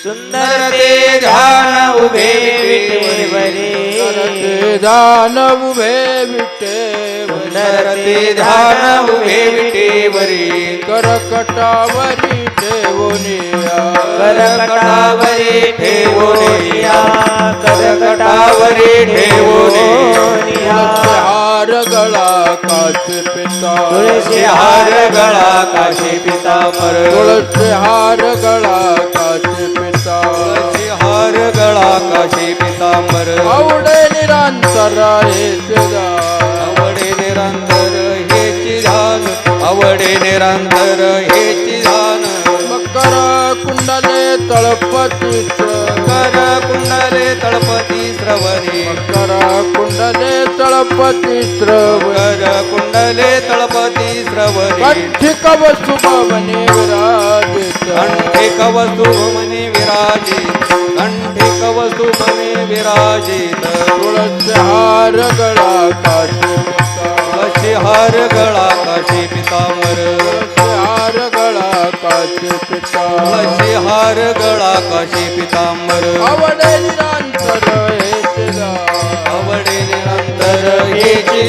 सुंदर ते ध्यान उभे विटेवरी ध्यान उभे विटेवरी सुंदर ते ध्यान उभे विटेवरी करकटावरी ठेवोनिया करकटावरी ठेवोनिया करकटावरी ठेवोनिया हार गळा काशी पिता तुळशी हार गळा काशी पितांबर तुळशी हार गळा काशी पिता तुळशी हार गळा काशी पितांबर आवडे निरांतर हेचे ध्यान आवडे निरंतर हेची ध्यान आवडे निरंतर हेची ध्यान मकर कुंडले तळपती कर कुंडले तळपती श्रवणी मकर कुंडले तळपती कर कुंडले तळपती श्रवणी कंठिक वस्तु भवने विराजित कंठिक वस्तू मने विराजित कंठिक वस्तू मने विराजित तुळसी हार गळा काशी पिता तुळशी हार गळा काशी पितांबर तुळसी हार गळा काशी पिता तुळशी हार गळा काशी पितांबर आवडे निरांतर हेचे ध्यान आवडे निरंतर हेची